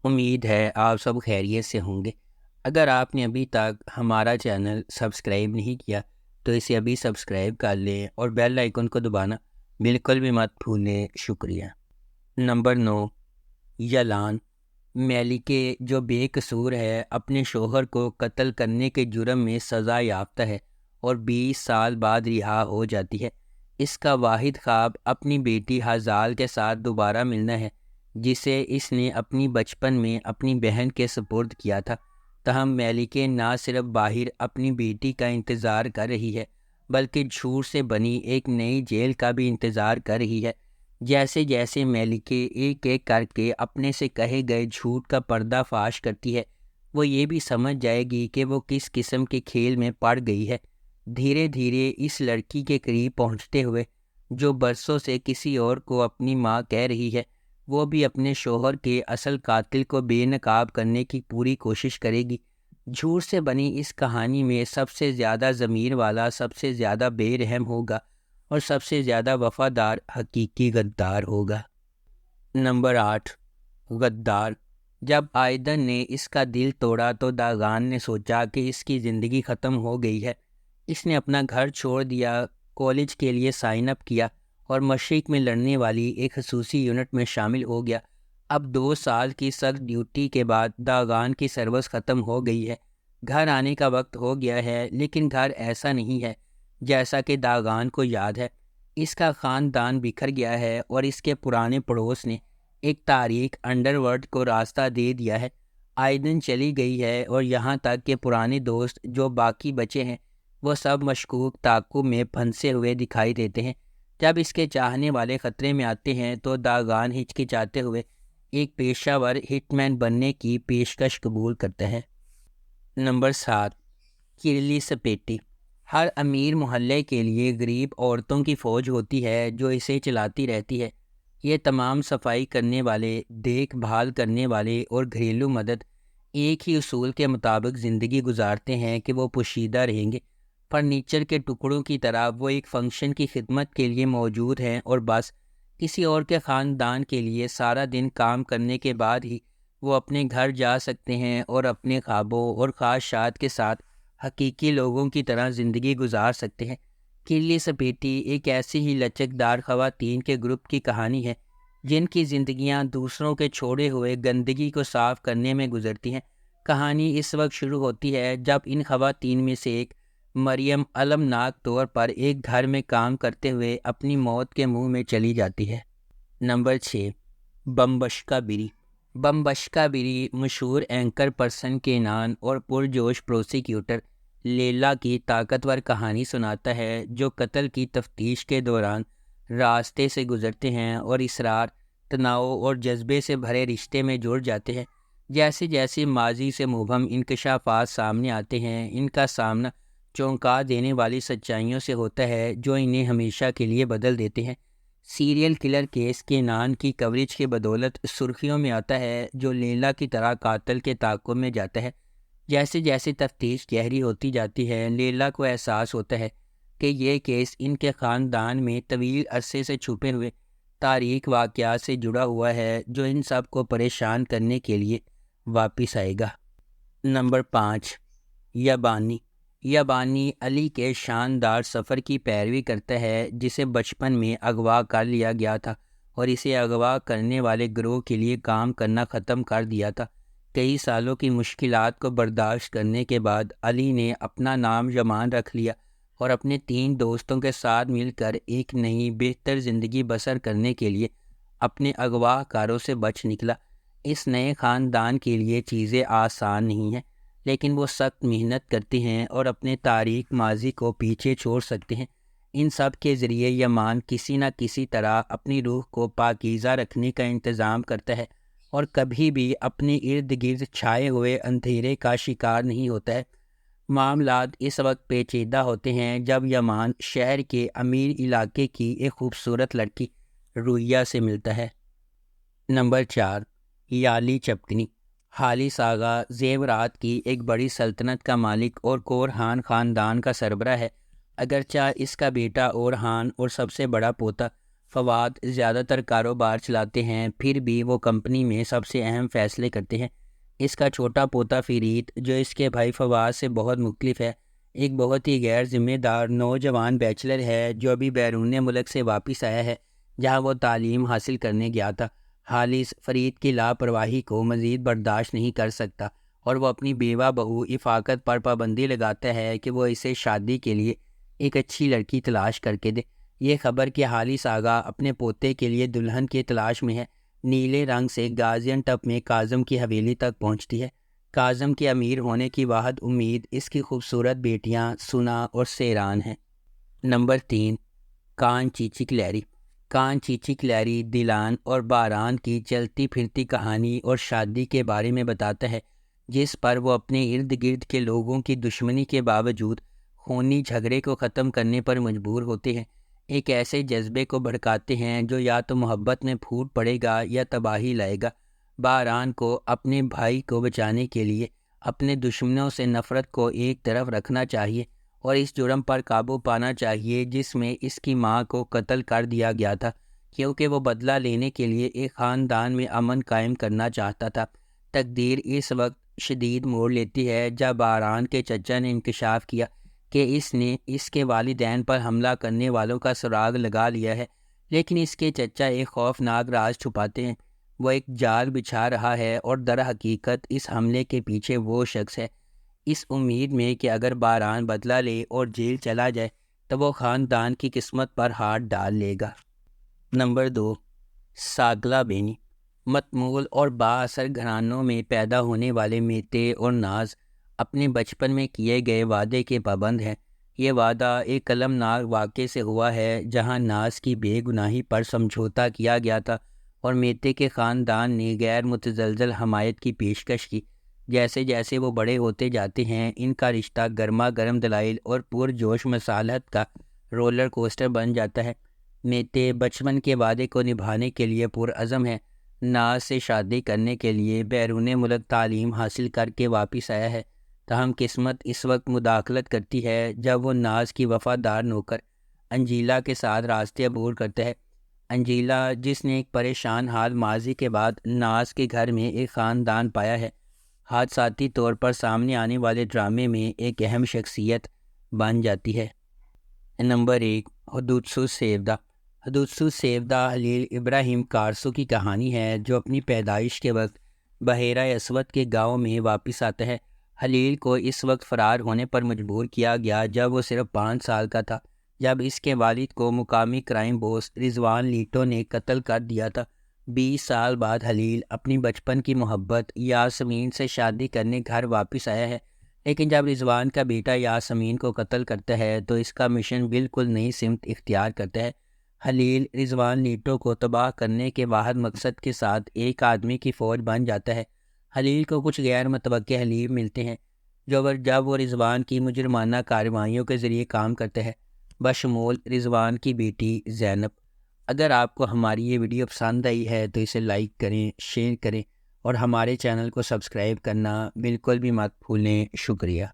امید ہے آپ سب خیریت سے ہوں گے۔ اگر آپ نے ابھی تک ہمارا چینل سبسکرائب نہیں کیا تو اسے ابھی سبسکرائب کر لیں اور بیل آئیکن کو دبانا بالکل بھی مت بھولیں۔ شکریہ۔ نمبر 9، یلان میلیکے جو بے قصور ہے اپنے شوہر کو قتل کرنے کے جرم میں سزا یافتہ ہے اور 20 سال بعد رہا ہو جاتی ہے۔ اس کا واحد خواب اپنی بیٹی ہزال کے ساتھ دوبارہ ملنا ہے، جسے اس نے اپنی بچپن میں اپنی بہن کے سپرد کیا تھا۔ تاہم میلیکے نہ صرف باہر اپنی بیٹی کا انتظار کر رہی ہے بلکہ جھوٹ سے بنی ایک نئی جیل کا بھی انتظار کر رہی ہے۔ جیسے جیسے میلیکے ایک ایک کر کے اپنے سے کہے گئے جھوٹ کا پردہ فاش کرتی ہے، وہ یہ بھی سمجھ جائے گی کہ وہ کس قسم کے کھیل میں پڑ گئی ہے۔ دھیرے دھیرے اس لڑکی کے قریب پہنچتے ہوئے، جو برسوں سے کسی اور کو اپنی ماں کہہ رہی ہے، وہ بھی اپنے شوہر کے اصل قاتل کو بے نقاب کرنے کی پوری کوشش کرے گی۔ جھوٹ سے بنی اس کہانی میں سب سے زیادہ ضمیر والا سب سے زیادہ بے رحم ہوگا اور سب سے زیادہ وفادار حقیقی غدار ہوگا۔ نمبر 8، غدار۔ جب آئیدن نے اس کا دل توڑا تو داغان نے سوچا کہ اس کی زندگی ختم ہو گئی ہے۔ اس نے اپنا گھر چھوڑ دیا، کالج کے لیے سائن اپ کیا اور مشرق میں لڑنے والی ایک خصوصی یونٹ میں شامل ہو گیا۔ اب 2 سال کی سخت ڈیوٹی کے بعد داغان کی سروس ختم ہو گئی ہے۔ گھر آنے کا وقت ہو گیا ہے، لیکن گھر ایسا نہیں ہے جیسا کہ داغان کو یاد ہے۔ اس کا خاندان بکھر گیا ہے اور اس کے پرانے پڑوس نے ایک تاریک انڈر ورلڈ کو راستہ دے دیا ہے۔ آئیدن چلی گئی ہے اور یہاں تک کہ پرانے دوست جو باقی بچے ہیں وہ سب مشکوک تعاقب میں پھنسے ہوئے دکھائی دیتے ہیں۔ جب اس کے چاہنے والے خطرے میں آتے ہیں تو داغان ہچکچاتے ہوئے ایک پیشہ ور ہٹ مین بننے کی پیشکش قبول کرتا ہے۔ نمبر 7، کیرلی سپیٹی۔ ہر امیر محلے کے لیے غریب عورتوں کی فوج ہوتی ہے جو اسے چلاتی رہتی ہے۔ یہ تمام صفائی کرنے والے، دیکھ بھال کرنے والے اور گھریلو مدد ایک ہی اصول کے مطابق زندگی گزارتے ہیں کہ وہ پوشیدہ رہیں گے۔ فرنیچر کے ٹکڑوں کی طرح وہ ایک فنکشن کی خدمت کے لیے موجود ہیں اور بس کسی اور کے خاندان کے لیے سارا دن کام کرنے کے بعد ہی وہ اپنے گھر جا سکتے ہیں اور اپنے خوابوں اور خواہشات کے ساتھ حقیقی لوگوں کی طرح زندگی گزار سکتے ہیں۔ کیرلی سپیٹی ایک ایسی ہی لچکدار خواتین کے گروپ کی کہانی ہے جن کی زندگیاں دوسروں کے چھوڑے ہوئے گندگی کو صاف کرنے میں گزرتی ہیں۔ کہانی اس وقت شروع ہوتی ہے جب ان خواتین میں سے ایک، مریم، المناک طور پر ایک گھر میں کام کرتے ہوئے اپنی موت کے منہ میں چلی جاتی ہے۔ نمبر 6، بمبشکا بری۔ بمبشکا بری مشہور اینکر پرسن کینان اور پرجوش پروسیکیوٹر لیلا کی طاقتور کہانی سناتا ہے، جو قتل کی تفتیش کے دوران راستے سے گزرتے ہیں اور اصرار، تناؤ اور جذبے سے بھرے رشتے میں جڑ جاتے ہیں۔ جیسے جیسے ماضی سے مبہم انکشافات سامنے آتے ہیں، ان کا سامنا چونکا دینے والی سچائیوں سے ہوتا ہے جو انہیں ہمیشہ کے لیے بدل دیتے ہیں۔ سیریل کلر کیس کینان کی کوریج کی بدولت سرخیوں میں آتا ہے، جو لیلا کی طرح قاتل کے تعاقب میں جاتا ہے۔ جیسے جیسے تفتیش گہری ہوتی جاتی ہے، لیلا کو احساس ہوتا ہے کہ یہ کیس ان کے خاندان میں طویل عرصے سے چھپے ہوئے تاریک واقعات سے جڑا ہوا ہے جو ان سب کو پریشان کرنے کے لیے واپس آئے گا۔ نمبر 5، یابانی۔ یابانی علی کے شاندار سفر کی پیروی کرتا ہے جسے بچپن میں اغوا کر لیا گیا تھا اور اسے اغوا کرنے والے گروہ کے لیے کام کرنا ختم کر دیا تھا۔ کئی سالوں کی مشکلات کو برداشت کرنے کے بعد علی نے اپنا نام یمان رکھ لیا اور اپنے 3 دوستوں کے ساتھ مل کر ایک نئی بہتر زندگی بسر کرنے کے لیے اپنے اغوا کاروں سے بچ نکلا۔ اس نئے خاندان کے لیے چیزیں آسان نہیں ہیں، لیکن وہ سخت محنت کرتے ہیں اور اپنے تاریک ماضی کو پیچھے چھوڑ سکتے ہیں۔ ان سب کے ذریعے یمان کسی نہ کسی طرح اپنی روح کو پاکیزہ رکھنے کا انتظام کرتا ہے اور کبھی بھی اپنے ارد گرد چھائے ہوئے اندھیرے کا شکار نہیں ہوتا ہے۔ معاملات اس وقت پیچیدہ ہوتے ہیں جب یمان شہر کے امیر علاقے کی ایک خوبصورت لڑکی رویا سے ملتا ہے۔ نمبر 4، یالی چپکنی۔ حالی ساگا زیورات کی ایک بڑی سلطنت کا مالک اور کورہان خاندان کا سربراہ ہے۔ اگرچہ اس کا بیٹا اورہان اور سب سے بڑا پوتا فواد زیادہ تر کاروبار چلاتے ہیں، پھر بھی وہ کمپنی میں سب سے اہم فیصلے کرتے ہیں۔ اس کا چھوٹا پوتا فرید، جو اس کے بھائی فواد سے بہت مختلف ہے، ایک بہت ہی غیر ذمہ دار نوجوان بیچلر ہے جو ابھی بیرون ملک سے واپس آیا ہے جہاں وہ تعلیم حاصل کرنے گیا تھا۔ خالص فرید کی لاپرواہی کو مزید برداشت نہیں کر سکتا اور وہ اپنی بیوہ بہو افاقت پر پابندی لگاتا ہے کہ وہ اسے شادی کے لیے ایک اچھی لڑکی تلاش کر کے دے۔ یہ خبر کہ خالص آغا اپنے پوتے کے لیے دلہن کی تلاش میں ہے، نیلے رنگ سے گازین ٹپ میں کاظم کی حویلی تک پہنچتی ہے۔ کاظم کے امیر ہونے کی واحد امید اس کی خوبصورت بیٹیاں سنا اور سیران ہیں۔ نمبر 3، کان چیچی کلیری۔ کان چیچی کلیری دلان اور باران کی چلتی پھرتی کہانی اور شادی کے بارے میں بتاتا ہے جس پر وہ اپنے ارد گرد کے لوگوں کی دشمنی کے باوجود خونی جھگڑے کو ختم کرنے پر مجبور ہوتے ہیں، ایک ایسے جذبے کو بھڑکاتے ہیں جو یا تو محبت میں پھوٹ پڑے گا یا تباہی لائے گا۔ باران کو اپنے بھائی کو بچانے کے لیے اپنے دشمنوں سے نفرت کو ایک طرف رکھنا چاہیے اور اس جرم پر قابو پانا چاہیے جس میں اس کی ماں کو قتل کر دیا گیا تھا، کیونکہ وہ بدلہ لینے کے لیے ایک خاندان میں امن قائم کرنا چاہتا تھا۔ تقدیر اس وقت شدید موڑ لیتی ہے جب باران کے چچا نے انکشاف کیا کہ اس نے اس کے والدین پر حملہ کرنے والوں کا سراغ لگا لیا ہے، لیکن اس کے چچا ایک خوفناک راز چھپاتے ہیں۔ وہ ایک جال بچھا رہا ہے اور در حقیقت اس حملے کے پیچھے وہ شخص ہے، اس امید میں کہ اگر باران بدلہ لے اور جیل چلا جائے تو وہ خاندان کی قسمت پر ہاتھ ڈال لے گا۔ نمبر 2، ساگلا بینی۔ متمول اور با اثر گھرانوں میں پیدا ہونے والے میتے اور ناز اپنے بچپن میں کیے گئے وعدے کے پابند ہیں۔ یہ وعدہ ایک المناک واقعے سے ہوا ہے جہاں ناز کی بے گناہی پر سمجھوتا کیا گیا تھا اور میتے کے خاندان نے غیر متزلزل حمایت کی پیشکش کی۔ جیسے جیسے وہ بڑے ہوتے جاتے ہیں ان کا رشتہ گرما گرم دلائل اور پرجوش مصالحت کا رولر کوسٹر بن جاتا ہے۔ میتے بچپن کے وعدے کو نبھانے کے لیے پرعزم ہے، ناز سے شادی کرنے کے لیے بیرون ملک تعلیم حاصل کر کے واپس آیا ہے، تاہم قسمت اس وقت مداخلت کرتی ہے جب وہ ناز کی وفادار نوکر انجیلا کے ساتھ راستے عبور کرتا ہے۔ انجیلا، جس نے ایک پریشان حال ماضی کے بعد ناز کے گھر میں ایک خاندان پایا ہے، حادثاتی طور پر سامنے آنے والے ڈرامے میں ایک اہم شخصیت بن جاتی ہے۔ نمبر 1، حدوثو سیودہ۔ حدوثو سیودہ خلیل ابراہیم کارسو کی کہانی ہے جو اپنی پیدائش کے وقت بحیرہ اسود کے گاؤں میں واپس آتا ہے۔ خلیل کو اس وقت فرار ہونے پر مجبور کیا گیا جب وہ صرف 5 سال کا تھا، جب اس کے والد کو مقامی کرائم بوس رضوان لیٹو نے قتل کر دیا تھا۔ 20 سال بعد خلیل اپنی بچپن کی محبت یاسمین سے شادی کرنے گھر واپس آیا ہے، لیکن جب رضوان کا بیٹا یاسمین کو قتل کرتا ہے تو اس کا مشن بالکل نئی سمت اختیار کرتا ہے۔ خلیل رضوان لیٹو کو تباہ کرنے کے واحد مقصد کے ساتھ ایک آدمی کی فوج بن جاتا ہے۔ خلیل کو کچھ غیر متوقع حلیف ملتے ہیں جب وہ رضوان کی مجرمانہ کارروائیوں کے ذریعے کام کرتا ہے، بشمول رضوان کی بیٹی زینب۔ اگر آپ کو ہماری یہ ویڈیو پسند آئی ہے تو اسے لائک کریں، شیئر کریں اور ہمارے چینل کو سبسکرائب کرنا بالکل بھی مت بھولیں۔ شکریہ۔